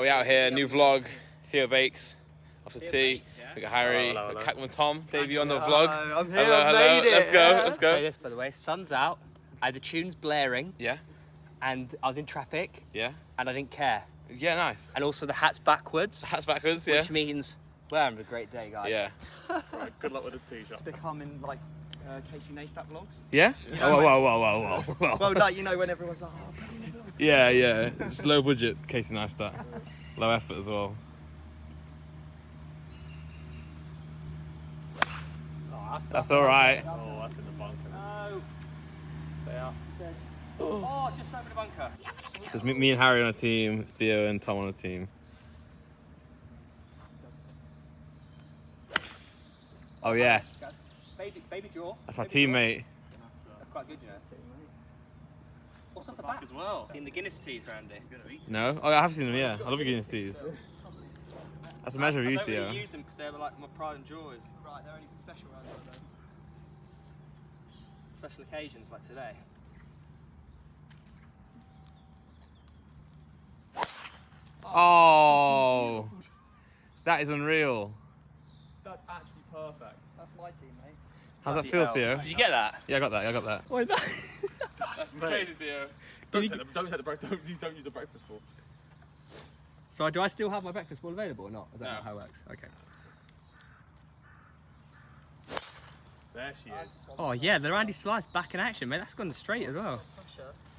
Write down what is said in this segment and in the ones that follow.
We're out here, new vlog, Theo Bakes, off the tee. Yeah? We got Harry, hello. CapgunTom, debut on the vlog. I'm here, Hello, I've hello, made it, let's go, yeah. let's go. Say this, by the way, sun's out, I had the tunes blaring, Yeah, and I was in traffic, yeah. and I didn't care. Yeah, nice. And also the hat's backwards, Hats backwards, yeah. which means we're having a great day, guys. Yeah. Right, good luck with the tee shot. They come in like Casey Neistat vlogs. Yeah? know, Whoa. Well, like, you know, when everyone's like, oh, Yeah. Just low budget, Casey Neistat. Low effort as well. Oh, That's alright. Oh, that's in the bunker. No. Stay up. Oh, just over the bunker. There's me and Harry on a team, Theo and Tom on a team. Oh yeah, Baby draw. that's my Baby draw. teammate. That's quite good, you know. What's off the Back back? as well. Seen the Guinness teas, Randy? No? Oh, I have seen them, yeah. I love your Guinness teas. That's a measure of I you, don't Theo. really use them because they're like my pride and joys. right, they're only for special rounds, aren't they? Special occasions like today. Oh, that is unreal. That's actually perfect. That's my team, mate. How's that feel, Theo? Did you get that? Yeah, I got that. Why not? That's Crazy, Theo. Don't use the breakfast ball. So do I still have my breakfast ball available or not? Is that No. not how it works? Okay. There she is. Oh yeah, the Randy Slice back in action, mate. That's gone straight as well.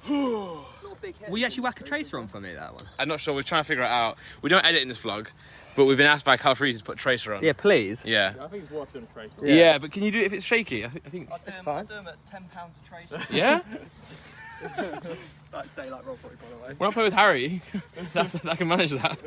Little big hit. Will you actually whack a tracer on for me, that one? I'm not sure, we're trying to figure it out. We don't edit in this vlog, but we've been asked by Cal Freeze to put tracer on. Yeah, please. Yeah. I think it's worth doing a trace. Yeah, but can you do it if it's shaky? I think. I'll do them at £10 a trace. Yeah? That's daylight robbery, by the way. When I play with Harry, I can manage that.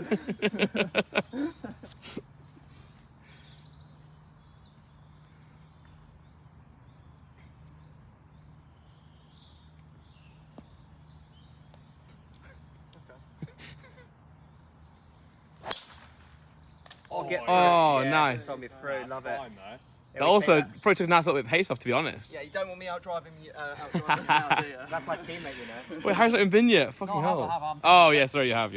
Oh, nice. Got me through, love it. Fine, though. That also probably took a nice little bit of pace off, to be honest. Yeah, you don't want me out driving you out, do you? That's my teammate, you know. Wait, Harry's not even been yet. Fucking hell. Oh, yeah, sorry, you have.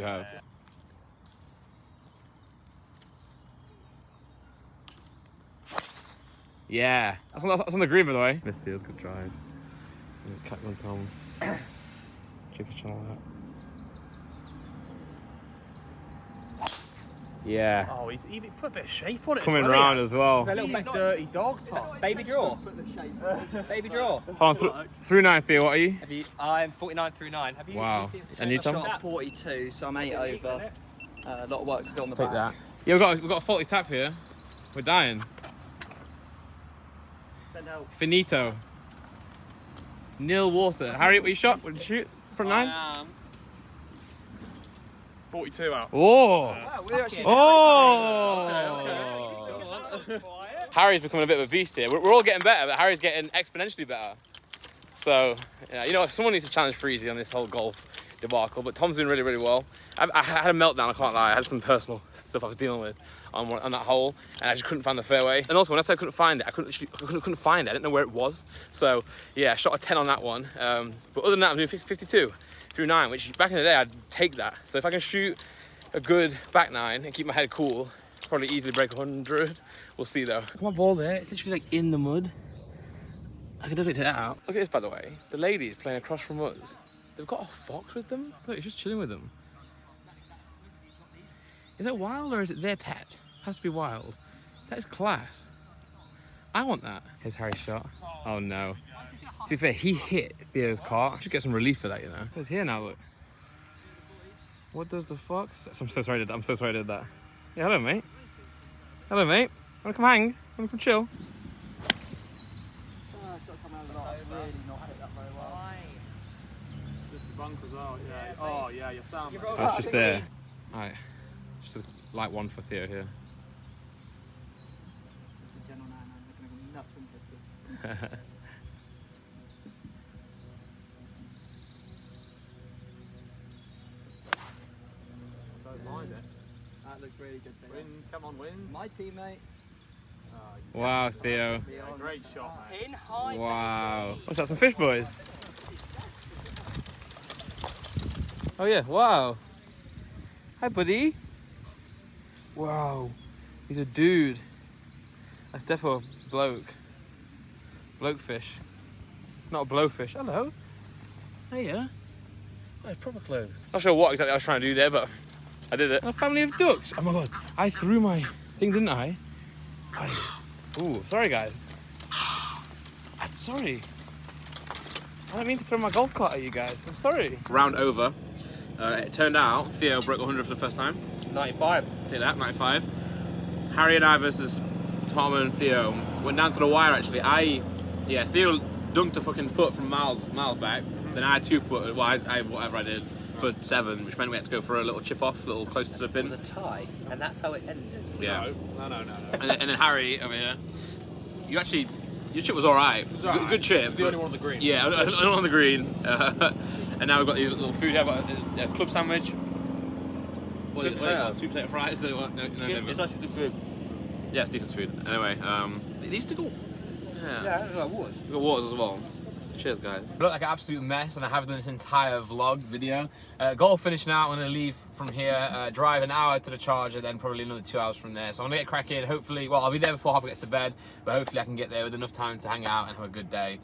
Yeah. That's on the green, by the way. Missed it, good drive. CapgunTom. Check a shot. Yeah. Oh, he's even put a bit of shape on it. Coming round as well. A little He's bit not- Dirty dog, Tom. baby draw. Put the shape. Baby draw. Hold on, through 9, Theo, what are you? Have you? I'm 49 through 9. Have you? Wow. Have you seen the And you, shape? Tom? Shot at 42, so I'm 8 over. A lot of work to do on the Take back. that. Yeah, we've got a faulty tap here. We're dying. Send help. Finito. Nil water. Harry, what you shot? What did you shoot? Front 9? 42 out. Oh! Wow, we're actually. Oh! Harry's becoming a bit of a beast here. We're all getting better, but Harry's getting exponentially better. So, yeah, you know, someone needs to challenge Freezy on this whole golf debacle, but Tom's doing really, really well. I had a meltdown, I can't lie. I had some personal stuff I was dealing with on that hole, and I just couldn't find the fairway. And also, when I said I couldn't find it, I couldn't find it. I didn't know where it was. So, yeah, I shot a 10 on that one. But other than that, I'm doing 52 through 9, which back in the day, I'd take that. So if I can shoot a good back 9 and keep my head cool, probably easily break 100. We'll see, though. My ball there, it's literally like in the mud. I could definitely take that out. Look at this, by the way. The ladies playing across from us. They've got a fox with them. Look, he's just chilling with them. Is it wild or is it their pet? It has to be wild. That is class. I want that. Here's Harry's shot. Oh no. To be fair, he hit Theo's car. I should get some relief for that, you know. He's here now, look. What does the fox? I'm so sorry I did that. I'm so sorry I did that. Yeah, hello, mate. Hello, mate. Wanna come hang? Wanna come chill? Just the bunkers out, yeah. Oh, yeah, you're sound. Oh, it's just there. Alright. Just a light one for Theo here. Don't mind it. That looks really good. Win, come on, win. My teammate. Wow, Theo. Yeah, great shot, mate. In high. Wow. What's that, some fish boys? Oh yeah, wow. Hi, buddy. Wow, he's a dude. That's definitely a bloke. Bloke fish. Not a blowfish. Hello. Hiya. Oh, proper clothes. Not sure what exactly I was trying to do there, but I did it. A family of ducks. Oh my god. I threw my thing, didn't I? Ooh, sorry guys. I'm sorry. I don't mean to throw my golf cart at you guys. I'm sorry. Round over. It turned out Theo broke 100 for the first time. 95. Take that, 95. Harry and I versus Tom and Theo. Went down to the wire actually. Theo dunked a fucking putt from miles back. Then I had 2 putt, well, I whatever I did, for 7, which meant we had to go for a little chip off, a little close to the pin. It was a tie, and that's how it ended. Yeah. No. And then Harry, I mean, your chip was alright. It was alright. Good chip. It was the only one on the green. Yeah, only on the green. And now we've got these little food here. I've got a club sandwich. What is it? Sweet potato fries? No, It's actually good food. yeah, it's decent food. Anyway, these two cool. Yeah, it's like waters. We've got waters as well. Cheers, guys. I look like an absolute mess, and I have done this entire vlog video. Golf finished now. I'm going to leave from here, drive an hour to the charger, then probably another 2 hours from there. So I'm going to get cracking. Hopefully, well, I'll be there before Hopper gets to bed, but hopefully I can get there with enough time to hang out and have a good day.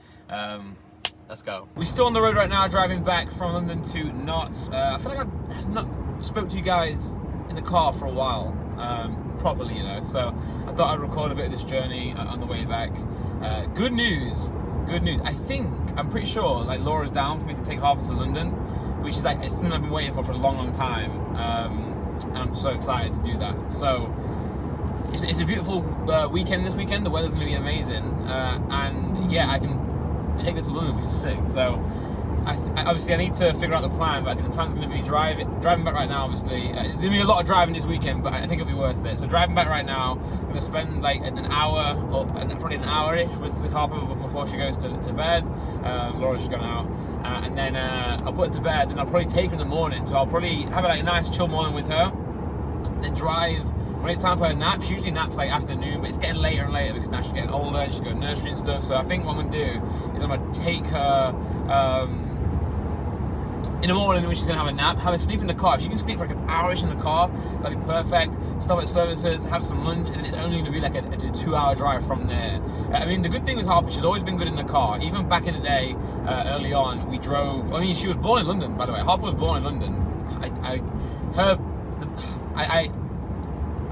Let's go. We're still on the road right now, driving back from London to Notts. I feel like I've not spoke to you guys in the car for a while, properly, you know. So I thought I'd record a bit of this journey on the way back. Good news. I'm pretty sure like Laura's down for me to take Harper to London, which is like it's something I've been waiting for a long time, and I'm so excited to do that. So it's a beautiful weekend this weekend. The weather's going to be amazing, and yeah, I can take her to London, which is sick. So obviously I need to figure out the plan, but I think the plan's going to be driving back right now. Obviously there's going to be a lot of driving this weekend, but I think it'll be worth it. So driving back right now, I'm going to spend like an hour or probably an hour-ish with Harper before she goes to bed. Laura's just gone out, and then I'll put her to bed, and I'll probably take her in the morning. So I'll probably have like a nice chill morning with her, then drive. When it's time for her nap, she usually naps like afternoon, but it's getting later and later because now she's getting older and she's going to nursery and stuff. So I think what I'm going to do is I'm going to take her in the morning when she's going to have a nap, have her sleep in the car. If she can sleep for like an hour-ish in the car, that'd be perfect. Stop at services, have some lunch, and then it's only going to be like a 2-hour drive from there. I mean, the good thing with Harper, she's always been good in the car. Even back in the day, early on, we drove. I mean, she was born in London, by the way. Harper was born in London.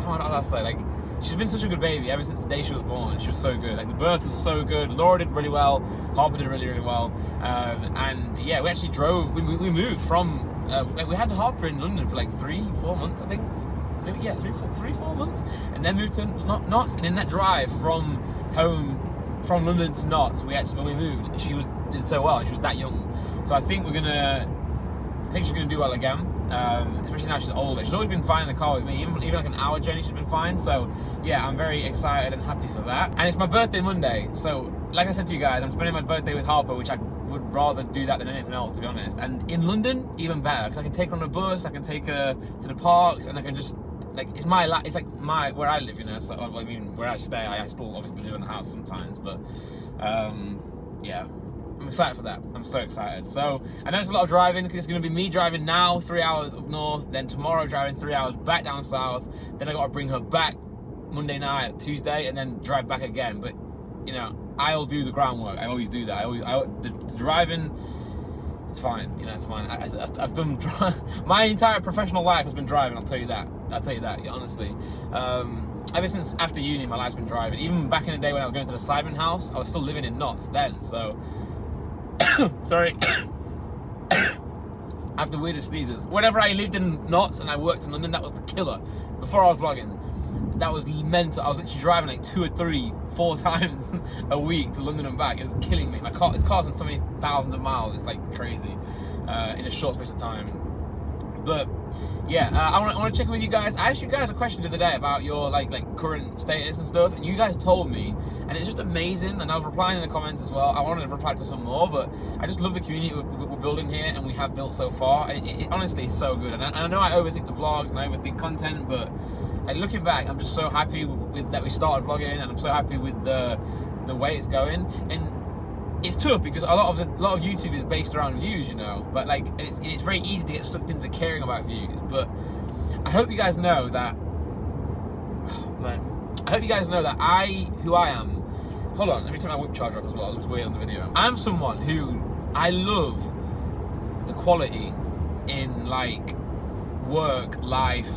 How do I say, like, she's been such a good baby ever since the day she was born. She was so good. Like, the birth was so good. Laura did really well. Harper did really, really well. And yeah, we actually drove. We moved from. We had Harper in London for like 3-4 months, I think. Maybe 3-4 months, and then moved to Notts. And in that drive from home, from London to Notts, when we moved, she did so well, and she was that young. So I think she's gonna do well again. Especially now she's older. She's always been fine in the car with me, even like an hour journey she's been fine. So yeah, I'm very excited and happy for that. And it's my birthday Monday, so like I said to you guys, I'm spending my birthday with Harper, which I would rather do that than anything else, to be honest. And in London, even better, because I can take her on a bus, I can take her to the parks, and I can just like it's like where I live, you know. So I mean, where I stay, I still obviously live in the house sometimes, but yeah. I'm excited for that. I'm so excited. So I know it's a lot of driving because it's going to be me driving now 3 hours up north, then tomorrow driving 3 hours back down south. Then I got to bring her back Monday night, Tuesday, and then drive back again. But you know, I'll do the groundwork. I always do that. The driving, it's fine. You know, it's fine. I've done my entire professional life has been driving. I'll tell you that. Yeah, honestly. Ever since after uni, my life's been driving. Even back in the day when I was going to the Sideman house, I was still living in Notts then. So. Sorry. I have the weirdest sneezes. Whenever I lived in Notts and I worked in London, that was the killer. Before I was vlogging, that was mental. I was literally driving like 2 or 3, 4 times a week to London and back. It was killing me. This car's on so many thousands of miles. It's like crazy in a short space of time. But yeah, I want to check in with you guys. I asked you guys a question the other day about your like current status and stuff, and you guys told me, and it's just amazing. And I was replying in the comments as well. I wanted to reply to some more, but I just love the community we're building here, and we have built so far. And it honestly is so good. And I know I overthink the vlogs and I overthink content, but like, looking back, I'm just so happy with that we started vlogging, and I'm so happy with the way it's going. And it's tough because a lot of YouTube is based around views, you know. But like, it's very easy to get sucked into caring about views. But I hope you guys know that. I hope you guys know that who I am. Hold on, let me take my whip charger off as well. It looks weird on the video. I'm someone who I love the quality in like work, life,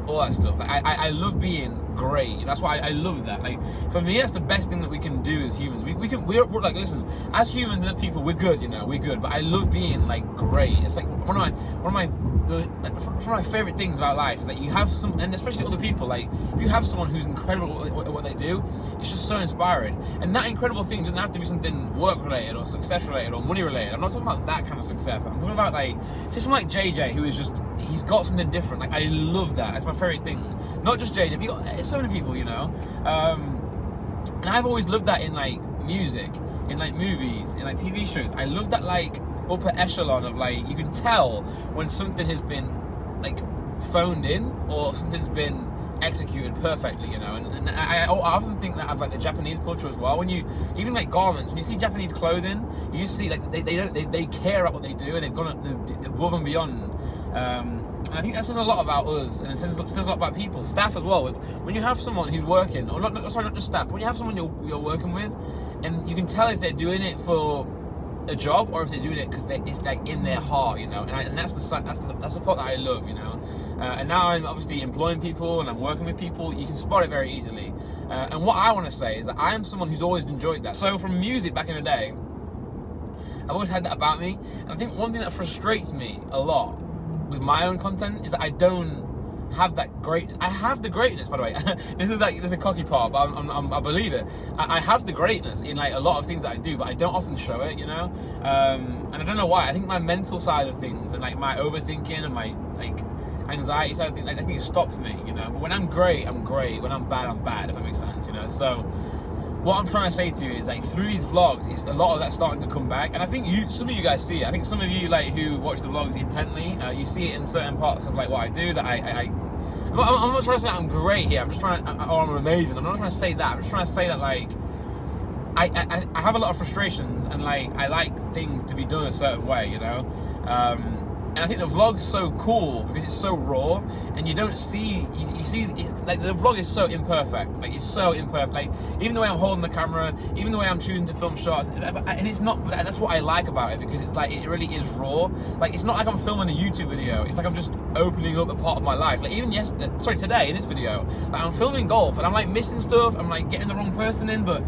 all that stuff. Like, I love being great. That's why I love that. Like for me, that's the best thing that we can do as humans. We're like, listen, as humans and as people, we're good, you know, we're good. But I love being like great. It's like one of my favorite things about life is that you have some, and especially other people. Like if you have someone who's incredible at what they do, it's just so inspiring. And that incredible thing doesn't have to be something work related or success related or money related. I'm not talking about that kind of success. I'm talking about like someone like JJ who is just, he's got something different. Like I love that. That's my favorite thing. Not just JJ, but you got so many people, you know. And I've always loved that in like music, in like movies, in like TV shows. I love that like upper echelon of like, you can tell when something has been like phoned in or something's been executed perfectly, you know. And I often think that of like the Japanese culture as well. When you, even like garments, when you see Japanese clothing, you see like they care about what they do and they've gone above and beyond. And I think that says a lot about us, and it says a lot about people, staff as well. When you have someone who's working, or not just staff, but when you have someone you're working with, and you can tell if they're doing it for a job or if they're doing it because it's like in their heart, you know. And that's the part that I love, you know. And now I'm obviously employing people and I'm working with people. You can spot it very easily. And what I want to say is that I am someone who's always enjoyed that. So from music back in the day, I've always had that about me. And I think one thing that frustrates me a lot with my own content is that I don't have that great. I have the greatness, by the way. This is a cocky part, but I believe it. I have the greatness in like a lot of things that I do, but I don't often show it, you know. And I don't know why. I think my mental side of things and like my overthinking and my like anxiety side of things, like, I think it stops me, you know. But when I'm great, I'm great. When I'm bad, if that makes sense, you know. So what I'm trying to say to you is like through these vlogs, it's a lot of that starting to come back, and I think some of you guys see it. I think some of you like who watch the vlogs intently, you see it in certain parts of like what I do that I'm not trying to say that I'm great here. I'm just trying, or I'm amazing. I'm not trying to say that. I'm just trying to say that like I have a lot of frustrations and like I like things to be done a certain way, you know. And I think the vlog's so cool because it's so raw, and you don't see, you see, like the vlog is so imperfect. Like it's so imperfect. Like even the way I'm holding the camera, even the way I'm choosing to film shots, and it's not. That's what I like about it, because it's like it really is raw. Like it's not like I'm filming a YouTube video. It's like I'm just opening up a part of my life. Like even today in this video, like I'm filming golf and I'm like missing stuff. I'm like getting the wrong person in, but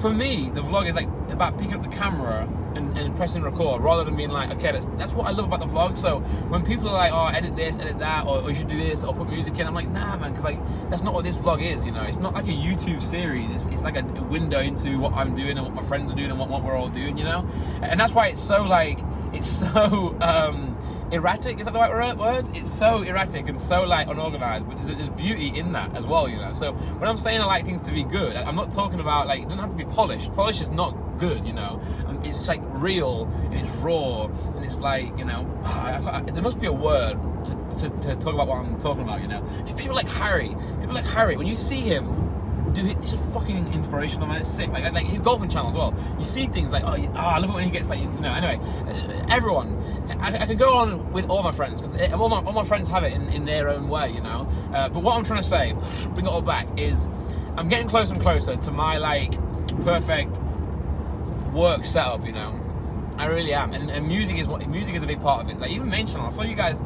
for me, the vlog is like about picking up the camera and pressing record, rather than being like, okay, that's what I love about the vlog. So when people are like, oh, edit this, edit that, or you should do this, or put music in, I'm like, nah, man, because like that's not what this vlog is, you know. It's not like a YouTube series. It's like a window into what I'm doing and what my friends are doing and what we're all doing, you know. And that's why it's so like, it's so erratic. Is that the right word? It's so erratic and so like unorganized, but there's beauty in that as well, you know. So when I'm saying I like things to be good, I'm not talking about like, it doesn't have to be polished. Polish is not good, you know. It's just like real and it's raw and it's like, you know, there must be a word to talk about what I'm talking about, you know. People like Harry, when you see him, dude, it's a fucking inspirational, man. It's sick. Like his golfing channel as well. You see things like, I love it when he gets like, you know. Anyway, everyone, I could go on with all my friends, because all my friends have it in their own way, you know. But what I'm trying to say, bring it all back, is I'm getting closer and closer to my like perfect work setup, you know. I really am, and music is a big part of it. Like even main channel, I saw you guys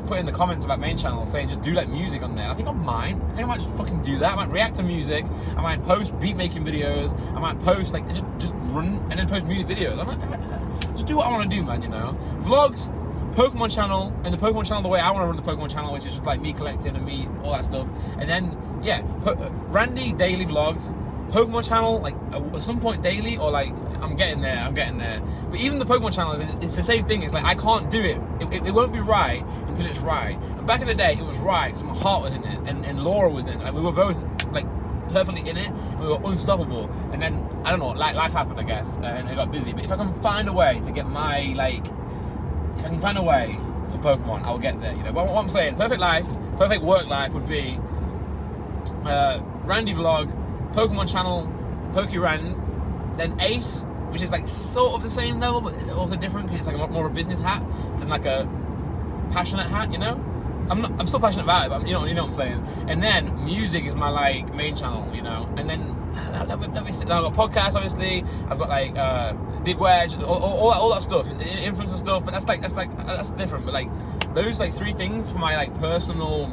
put in the comments about main channel saying just do like music on there. I think I might just fucking do that. I might react to music, I might post beat making videos, I might post like just run and then post music videos. I might just do what I want to do, man, you know. Vlogs, Pokemon channel, and the Pokemon channel the way I want to run the Pokemon channel, which is just like me collecting and me all that stuff. And then yeah, Randy daily vlogs, Pokemon channel like at some point daily, or like I'm getting there. But even the Pokemon channel, it's the same thing. It's like I can't do it. It won't be right until it's right. And back in the day, it was right because my heart was in it, and Laura was in it. Like we were both like perfectly in it, and we were unstoppable. And then I don't know, like life happened, I guess, and it got busy. But if I can find a way to get my if I can find a way for Pokemon, I'll get there. You know. But what I'm saying, perfect life, perfect work life would be Randy vlog, Pokemon channel, PokeRand, then Ace, which is like sort of the same level, but also different because it's like a lot more of a business hat than like a passionate hat, you know. I'm still passionate about it, but you know what I'm saying. And then music is my like main channel, you know. And then I've got podcasts, obviously. I've got like Big Wedge, all that stuff, influencer stuff. But that's different. But like those like 3 things for my like personal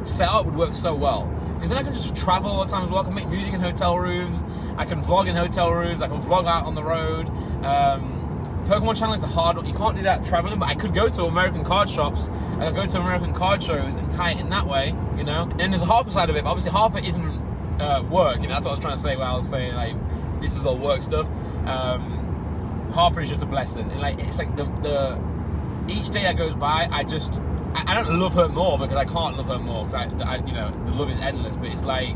setup would work so well. Because then I can just travel all the time as well. I can make music in hotel rooms. I can vlog in hotel rooms. I can vlog out on the road. Pokemon channel is the hard one. You can't do that traveling, but I could go to American card shops. I could go to American card shows and tie it in that way, you know. And then there's a Harper side of it, but obviously Harper isn't work, you know. That's what I was trying to say when I was saying like this is all work stuff. Harper is just a blessing, and like it's like the each day that goes by, I don't love her more because I can't love her more because I you know, the love is endless. But it's like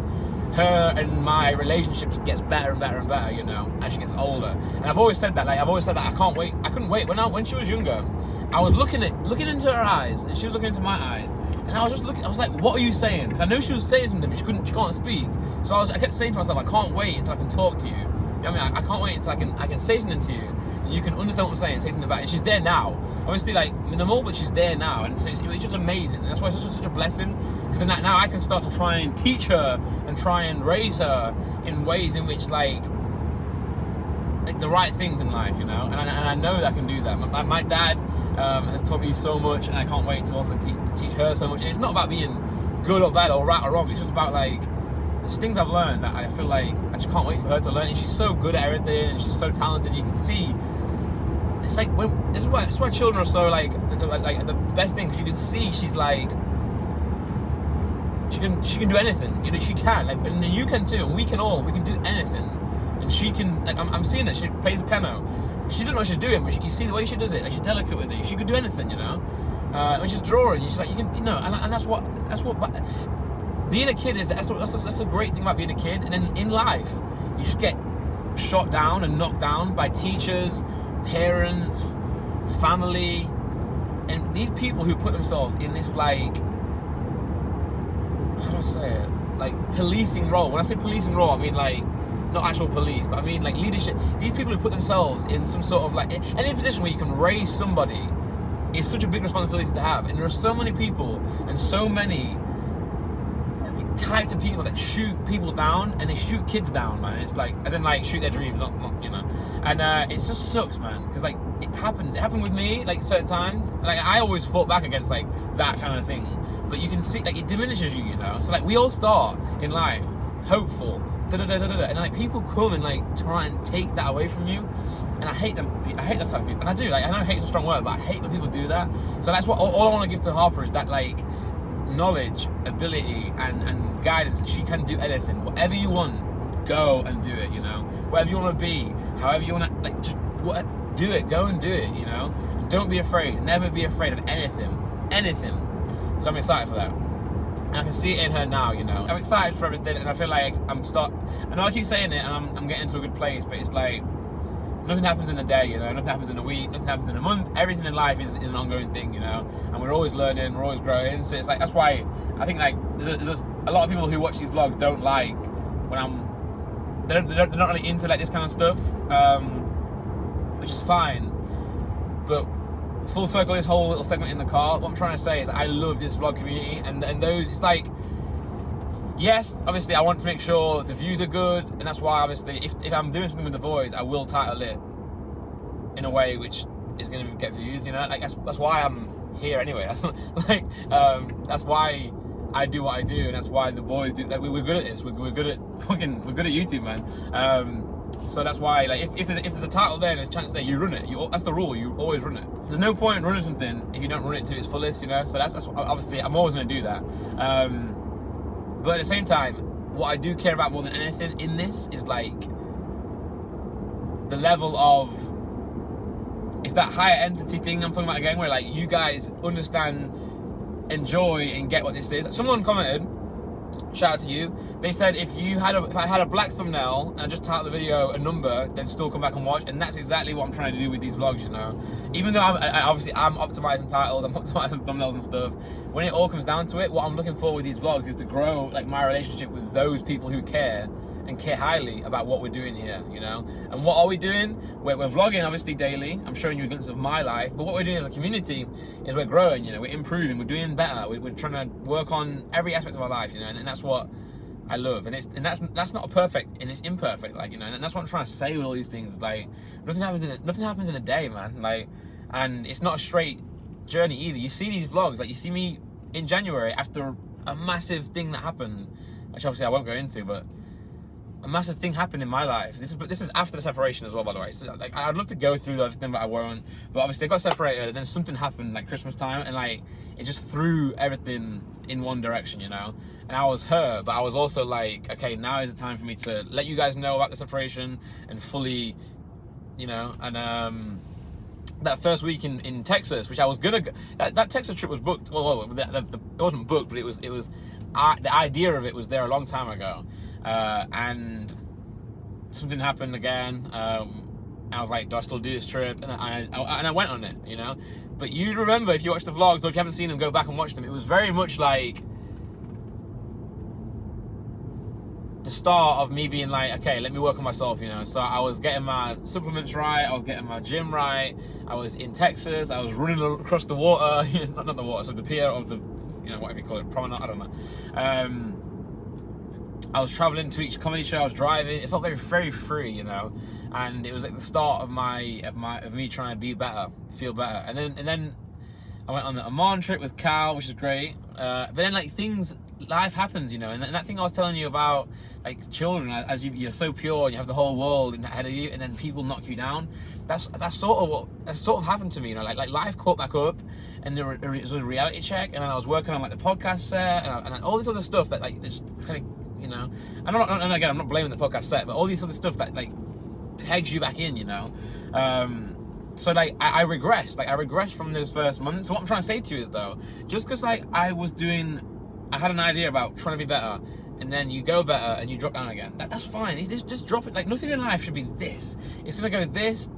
her and my relationship gets better and better and better, you know, as she gets older. And I've always said that, I couldn't wait. When she was younger, I was looking into her eyes, and she was looking into my eyes, and I was like, what are you saying? Because I know she was saying something, but she can't speak. So I kept saying to myself, I can't wait until I can talk to you. You know what I mean? I can't wait until I can say something to you, and you can understand what I'm saying, say something back. And she's there now. Obviously, like minimal, but she's there now, and so it's just amazing. And that's why it's such a blessing. Because then now I can start to try and teach her and try and raise her in ways in which like the right things in life, you know. And I know that I can do that. My dad has taught me so much, and I can't wait to also teach her so much. And it's not about being good or bad or right or wrong. It's just about like there's things I've learned that I feel like I just can't wait for her to learn. And she's so good at everything, and she's so talented. You can see. It's like this is why children are so like the best thing, because you can see she's like she can do anything, you know. She can, like, and you can too, and we can do anything. And she can, like, I'm seeing it. She plays the piano. She doesn't know what she's doing, but you see the way she does it. Like, she's delicate with it. She could do anything, you know. When she's drawing, she's like, you can, you know, and that's what being a kid is. That's a great thing about being a kid. And then in life, you just get shot down and knocked down by teachers, parents, family, and these people who put themselves in this, like, how do I say it? Like, policing role. When I say policing role, I mean like not actual police, but I mean like leadership. These people who put themselves in some sort of like any position where you can raise somebody is such a big responsibility to have. And there are so many people and so many types of people that shoot people down, and they shoot kids down, man. It's like, as in like shoot their dreams, not you know. And it just sucks, man, because like it happened with me like certain times. Like I always fought back against like that kind of thing, but you can see like it diminishes you, you know. So like we all start in life hopeful, and like people come and like try and take that away from you, and I hate them. I hate that type of people, and I do. Like, I know hate's a strong word, but I hate when people do that. So that's what all I want to give to Harper is that like knowledge, ability, and guidance that she can do anything. Whatever you want, go and do it, you know. Whatever you want to be, however you want to, like, just do it. Go and do it, you know. And don't be afraid. Never be afraid of anything. So I'm excited for that. And I can see it in her now, you know. I'm excited for everything, and I feel like I know I keep saying it, and I'm getting to a good place, but it's like nothing happens in a day, you know. Nothing happens in a week. Nothing happens in a month. Everything in life is an ongoing thing, you know. And we're always learning. We're always growing. So it's like, that's why I think like there's just a lot of people who watch these vlogs don't like when they're not really into like this kind of stuff, which is fine. But full circle, this whole little segment in the car, what I'm trying to say is I love this vlog community, and those, it's like, yes, obviously I want to make sure the views are good, and that's why obviously if I'm doing something with the boys, I will title it in a way which is going to get views, you know. Like that's why I'm here anyway. Like that's why I do what I do, and that's why the boys do. Like, we're good at this. We're good at YouTube, man. So that's why, like, if there's a title there and a chance there, you run it. That's the rule. You always run it. There's no point in running something if you don't run it to its fullest, you know. So that's obviously I'm always going to do that. But at the same time, what I do care about more than anything in this is like the level of, it's that higher entity thing I'm talking about again, where like you guys understand, enjoy, and get what this is. Someone commented, shout out to you, they said if I had a black thumbnail and I just titled the video a number, then still come back and watch. And that's exactly what I'm trying to do with these vlogs, you know. Even though I'm optimizing titles, I'm optimizing thumbnails and stuff, when it all comes down to it, what I'm looking for with these vlogs is to grow like my relationship with those people who care and and care highly about what we're doing here, you know. And what are we doing? We're vlogging obviously daily. I'm showing you a glimpse of my life, but what we're doing as a community is we're growing, you know, we're improving, we're doing better, we're trying to work on every aspect of our life, you know, and that's what I love. And that's not perfect, and it's imperfect, like, you know, and that's what I'm trying to say with all these things. Like, nothing happens in a day, man. Like, and it's not a straight journey either. You see these vlogs, like you see me in January after a massive thing that happened, which obviously I won't go into, but a massive thing happened in my life. This is after the separation as well, by the way. So, like, I'd love to go through everything, but I won't. But obviously I got separated, and then something happened like Christmas time, and like it just threw everything in one direction, you know. And I was hurt, but I was also like, okay, now is the time for me to let you guys know about the separation and fully, you know. And that first week in Texas, which I was gonna go, that Texas trip was booked. Well, it wasn't booked, but it was the idea of it was there a long time ago, and something happened again. I was like, do I still do this trip? And I went on it, you know. But you remember, if you watch the vlogs or if you haven't seen them, go back and watch them. It was very much like the start of me being like, okay, let me work on myself, you know. So I was getting my supplements right, I was getting my gym right, I was in Texas, I was running across the water, not the water, so the pier of the, you know, whatever you call it, promenade, I don't know. I was traveling to each comedy show, I was driving, it felt very, very free, you know. And it was like the start of me trying to be better, feel better. And then I went on a Amman trip with Cal, which is great. But then like life happens, you know, and that thing I was telling you about, like children, as you're so pure and you have the whole world ahead of you, and then people knock you down. That's sort of happened to me, you know, like life caught back up, and it was a reality check, and then I was working on like the podcast set and all this other stuff that like just kind of, you know, and again, I'm not blaming the podcast set, but all this other stuff that like pegs you back in, you know. So like I regressed from those first months. So what I'm trying to say to you is though, just because like I had an idea about trying to be better, and then you go better and you drop down again. That's fine. Just drop it. Like nothing in life should be this. It's gonna go this.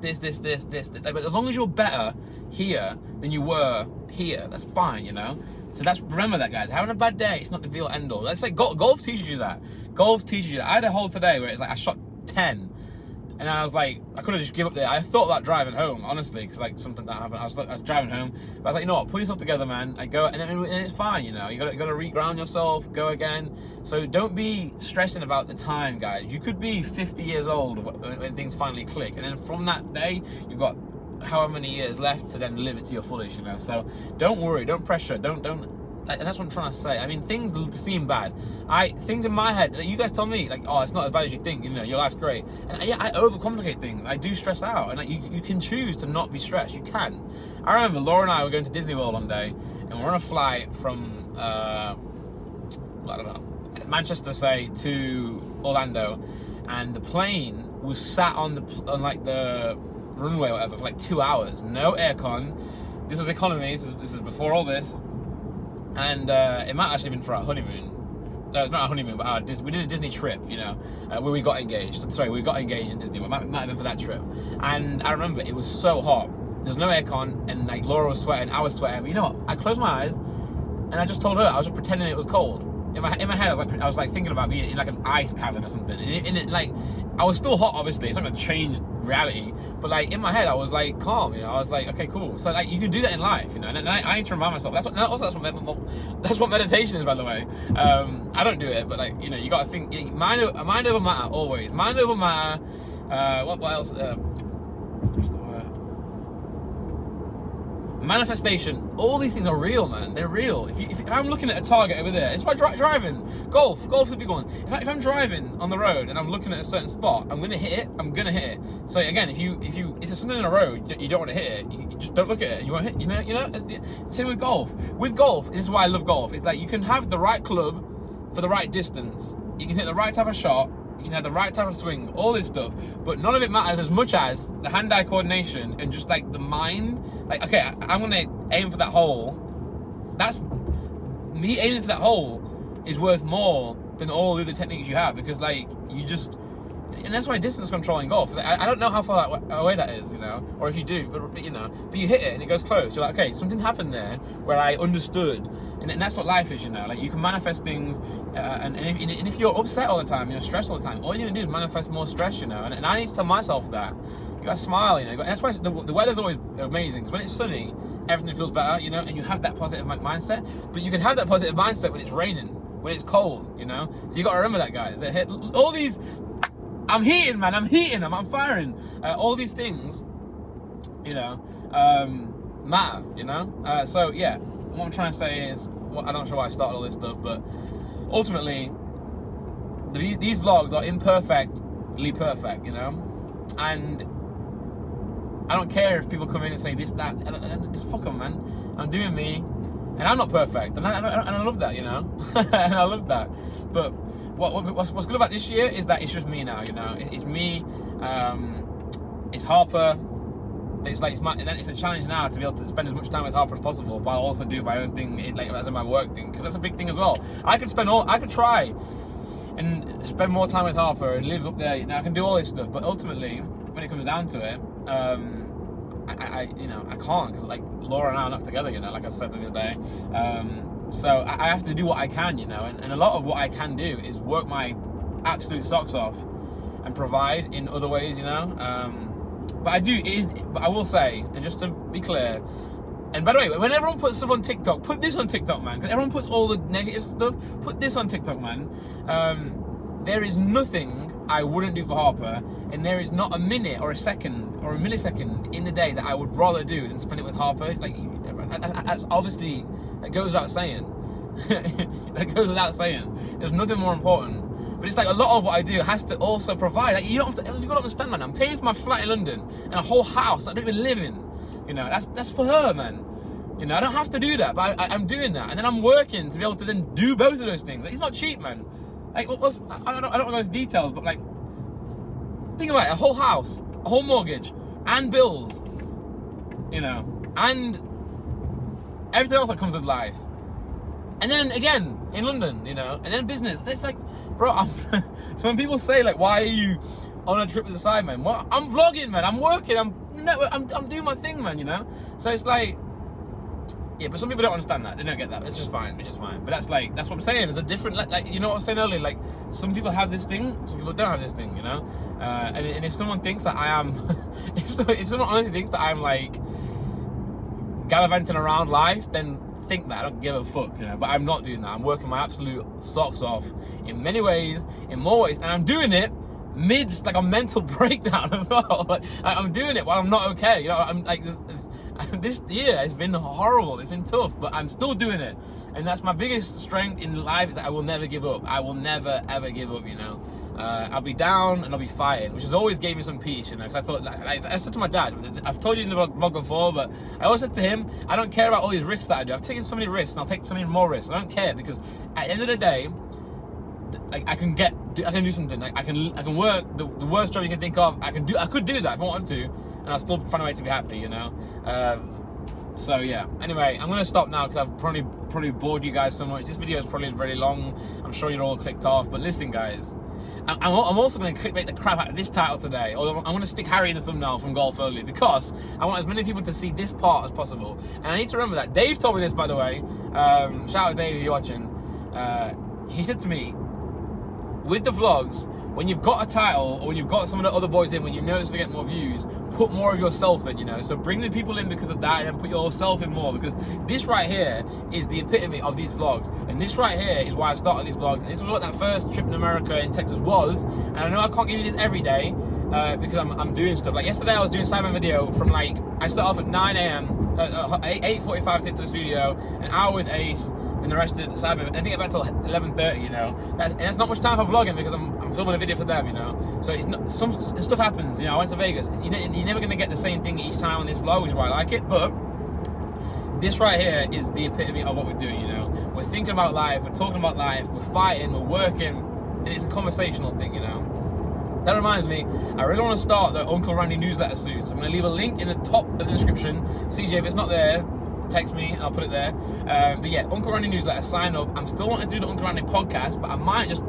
Like, but as long as you're better here than you were here, that's fine, you know. So remember that, guys. Having a bad day, it's not the be all end all. That's like golf teaches you that. Golf teaches you that. I had a hole today where it's like I shot 10. And I was like, I could have just give up there. I thought about driving home, honestly, because like something that happened. I was driving home, but I was like, you know what? Pull yourself together, man. Like go, and it's fine, you know. You gotta reground yourself, go again. So don't be stressing about the time, guys. You could be 50 years old when things finally click, and then from that day, you've got however many years left to then live it to your fullest, you know. So don't worry, don't pressure, don't. And that's what I'm trying to say. I mean, things seem bad. Things in my head, you guys tell me, like, oh, it's not as bad as you think, you know, your life's great. And yeah, I overcomplicate things. I do stress out. And like, you can choose to not be stressed. You can. I remember Laura and I were going to Disney World one day, and we're on a flight from, I don't know, Manchester, say, to Orlando. And the plane was sat on like the runway or whatever for like 2 hours. No aircon. This was economy. This is before all this. And it might actually have been for our honeymoon. No, not our honeymoon, but we did a Disney trip, you know, where we got engaged. Sorry, we got engaged in Disney. It might have been for that trip. And I remember it was so hot. There was no aircon, and like Laura was sweating, I was sweating. But you know what? I closed my eyes, and I just told her, I was just pretending it was cold. In my head, I was like thinking about being in like an ice cavern or something. And it like, I was still hot, obviously. It's not gonna change reality. But like in my head, I was like calm, you know. I was like, okay, cool. So like you can do that in life, you know. And I need to remind myself. That's what meditation is, by the way. I don't do it, but like, you know, you gotta think. Mind over matter always. Mind over matter. What else? What's the word? Manifestation. All these things are real, man. They're real. If I'm looking at a target over there, it's like driving. Golf's a big one. If I'm driving on the road and I'm looking at a certain spot, I'm gonna hit it. I'm gonna hit it. So again, if there's something in a road you don't want to hit it, you just don't look at it. You won't hit. You know. Same with golf. With golf, this is why I love golf. It's like you can have the right club for the right distance. You can hit the right type of shot. You can have the right type of swing, all this stuff, but none of it matters as much as the hand-eye coordination and just like the mind. Like, okay, I'm gonna aim for that hole. That's me aiming for that hole is worth more than all the other techniques you have, because like you just, and that's why distance control in golf. I don't know how far away that is, you know, or if you do, but you know, but you hit it and it goes close. You're like, okay, something happened there where I understood And that's what life is, you know. Like, you can manifest things, and if you're upset all the time, you're stressed all the time, all you're gonna do is manifest more stress, you know. And I need to tell myself that. You gotta smile, you know. And that's why the weather's always amazing, because when it's sunny, everything feels better, you know, and you have that positive mindset. But you can have that positive mindset when it's raining, when it's cold, you know. So you gotta remember that, guys. All these, I'm heating, man. I'm firing. All these things, you know, matter, you know. So yeah, what I'm trying to say is, well, I'm not sure why I started all this stuff, but ultimately, these vlogs are imperfectly perfect, you know. And I don't care if people come in and say this, that, just fuck them, man. I'm doing me, and I'm not perfect, and I love that, you know. And I love that. But what's good about this year is that it's just me now, you know. It's me. It's Harper. It's like it's a challenge now to be able to spend as much time with Harper as possible, while also do my own thing, like as in my work thing, because that's a big thing as well. I could try and spend more time with Harper and live up there. You know, I can do all this stuff, but ultimately, when it comes down to it, I can't, because like Laura and I are not together, you know, like I said the other day. So I have to do what I can, you know, and a lot of what I can do is work my absolute socks off and provide in other ways, you know. But I will say, and just to be clear, and by the way, when everyone puts stuff on TikTok, put this on TikTok, man, because everyone puts all the negative stuff. Put this on TikTok, man. There is nothing I wouldn't do for Harper, and there is not a minute or a second or a millisecond in the day that I would rather do than spend it with Harper. Like, that's obviously, that goes without saying. That goes without saying. There's nothing more important. But it's like a lot of what I do has to also provide. Like, you gotta understand, man. I'm paying for my flat in London and a whole house I don't even live in. You know, that's for her, man. You know, I don't have to do that, but I'm doing that, and then I'm working to be able to then do both of those things. Like, it's not cheap, man. Like, I don't want to go into details, but like, think about it: a whole house, a whole mortgage, and bills. You know, and everything else that comes with life. And then again in London, you know, and then business. It's like, bro, so when people say like, why are you on a trip with the sidemen? Well, I'm vlogging, man. I'm working. I'm doing my thing, man. You know. So it's like, yeah. But some people don't understand that. They don't get that. It's just fine. It's just fine. But that's what I'm saying. There's a different, like you know what I was saying earlier. Like, some people have this thing, some people don't have this thing. You know. And if someone thinks that I am, if someone honestly thinks that I'm like gallivanting around life, then think that. I don't give a fuck, you know. But I'm not doing that. I'm working my absolute socks off in many ways, in more ways, and I'm doing it midst like a mental breakdown as well. Like, I'm doing it while I'm not okay. You know, I'm like this year has been horrible. It's been tough, but I'm still doing it, and that's my biggest strength in life, is that I will never give up. I will never ever give up. You know. I'll be down and I'll be fighting, which has always gave me some peace, you know, because I thought, like I said to my dad, I've told you in the vlog before, but I always said to him, I don't care about all these risks that I do. I've taken so many risks, and I'll take so many more risks. I don't care, because at the end of the day, like, I can do something. Like, I can work the worst job you can think of. I could do that if I wanted to, and I'll still find a way to be happy, you know. So yeah. Anyway, I'm gonna stop now, because I've probably bored you guys so much. This video is probably very long. I'm sure you're all clicked off, but listen, guys. I'm also going to clickbait the crap out of this title today. Or I'm going to stick Harry in the thumbnail from Golf Only, because I want as many people to see this part as possible. And I need to remember that. Dave told me this, by the way. Shout out to Dave if you're watching. He said to me, with the vlogs, when you've got a title, or when you've got some of the other boys in, when you know it's going to get more views, put more of yourself in, you know. So bring the people in because of that, and then put yourself in more, because this right here is the epitome of these vlogs, and this right here is why I started these vlogs, and this was what that first trip in America in Texas was. And I know I can't give you this every day, because I'm doing stuff. Like yesterday I was doing Cyber video from like, I start off at 9 a.m, 8:45 to get to the studio, an hour with Ace, and the rest of the Cyber, I didn't get back till 11:30, you know. And that's not much time for vlogging, because I'm filming a video for them, you know. So it's not, some stuff happens, you know. I went to Vegas. You're never gonna get the same thing each time on this vlog, which is why I like it. But this right here is the epitome of what we're doing, you know. We're thinking about life, we're talking about life, we're fighting, we're working, and it's a conversational thing, you know. That reminds me, I really want to start the Uncle Randy newsletter soon, so I'm going to leave a link in the top of the description. CJ, if it's not there, text me and I'll put it there. But yeah, Uncle Randy newsletter, sign up. I'm still wanting to do the Uncle Randy podcast, but I might just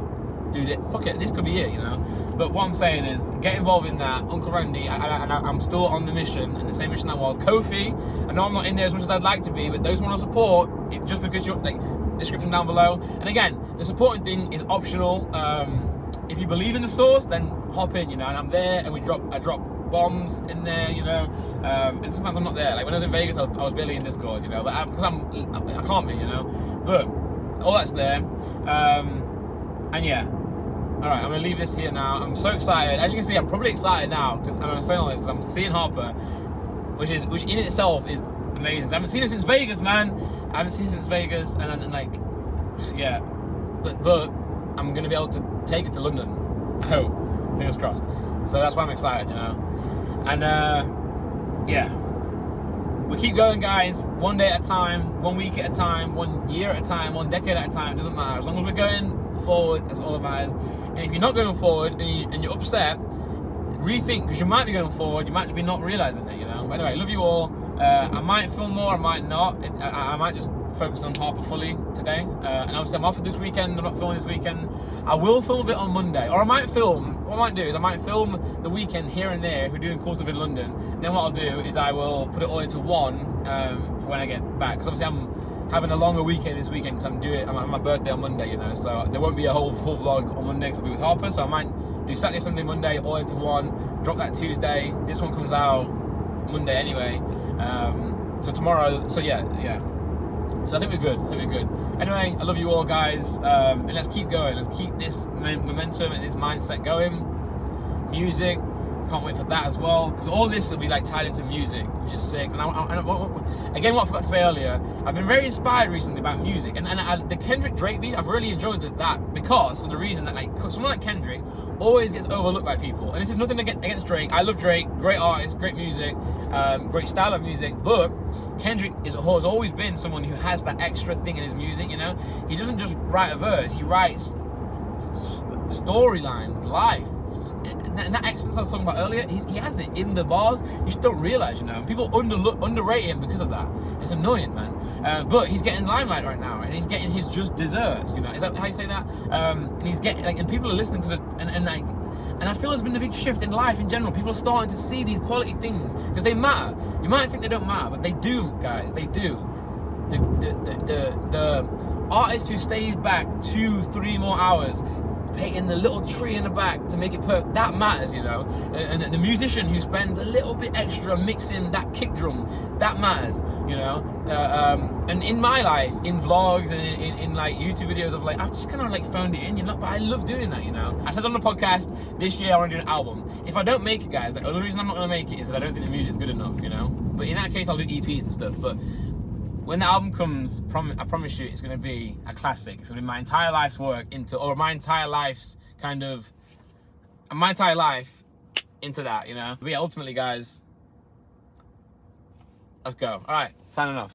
do it. Fuck it, this could be it, you know. But what I'm saying is, get involved in that. Uncle Randy, I'm still on the mission, and the same mission I was. Kofi, I know I'm not in there as much as I'd like to be, but those who want to support, just because you're like, description down below. And again, the supporting thing is optional. If you believe in the source, then hop in, you know. And I'm there, and I drop bombs in there, you know. And sometimes I'm not there. Like when I was in Vegas, I was barely in Discord, you know. But because I can't be, you know. But all that's there. And yeah. All right, I'm gonna leave this here now. I'm so excited. As you can see, I'm probably excited now because I'm saying all this because I'm seeing Harper, which in itself is amazing. I haven't seen it since Vegas, man. I haven't seen it since Vegas, and like, yeah. But I'm gonna be able to take it to London. I hope. Fingers crossed. So that's why I'm excited, you know. And yeah. We keep going, guys. One day at a time, 1 week at a time, 1 year at a time, 1 decade at a time. Doesn't matter. As long as we're going forward, that's all that matters. And if you're not going forward and you're upset, rethink, because you might be going forward, you might be not realizing it, you know. But anyway, love you all. I might film more, I might not. I might just focus on Harper fully today. And obviously I'm off for this weekend, I'm not filming this weekend. I will film a bit on Monday, or I might film, what I might do is I might film the weekend here and there if we're doing course of in London. And then what I'll do is I will put it all into one for when I get back. Because obviously I'm having a longer weekend this weekend because I'm having my birthday on Monday, you know. So there won't be a whole full vlog on Monday because I'll be with Harper. So I might do Saturday, Sunday, Monday, all into one. Drop that Tuesday. This one comes out Monday anyway. So tomorrow, so yeah. So I think we're good. Anyway, I love you all, guys. And let's keep going. Let's keep this momentum and this mindset going. Music, can't wait for that as well. Because all this will be like tied into music, which is sick. And again, what I forgot to say earlier, I've been very inspired recently about music. And the Kendrick Drake beat, I've really enjoyed that because of the reason that like someone like Kendrick always gets overlooked by people. And this is nothing against Drake. I love Drake, great artist, great music, great style of music. But Kendrick has always been someone who has that extra thing in his music, you know? He doesn't just write a verse, he writes storylines, life. And that accent I was talking about earlier, he has it in the bars. You just don't realize, you know. People underrate him because of that. It's annoying, man. But he's getting limelight right now, and he's getting his just desserts. You know, is that how you say that? And he's getting like, and people are listening to the and I feel there's been a big shift in life in general. People are starting to see these quality things because they matter. You might think they don't matter, but they do, guys. They do. The artist who stays back 2-3 more hours painting the little tree in the back to make it perfect, that matters, you know. And the musician who spends a little bit extra mixing that kick drum, that matters, you know. And in my life, in vlogs and in like YouTube videos of like, I've just kind of like phoned it in, you know. But I love doing that, you know. I said on the podcast this year I want to do an album. If I don't make it, guys, the only reason I'm not going to make it is because I don't think the music's good enough, you know. But in that case, I'll do EPs and stuff. But when the album comes, I promise you, it's going to be a classic. It's going to be my entire life's work or my entire life's my entire life into that, you know. But yeah, ultimately, guys, let's go. All right, signing off.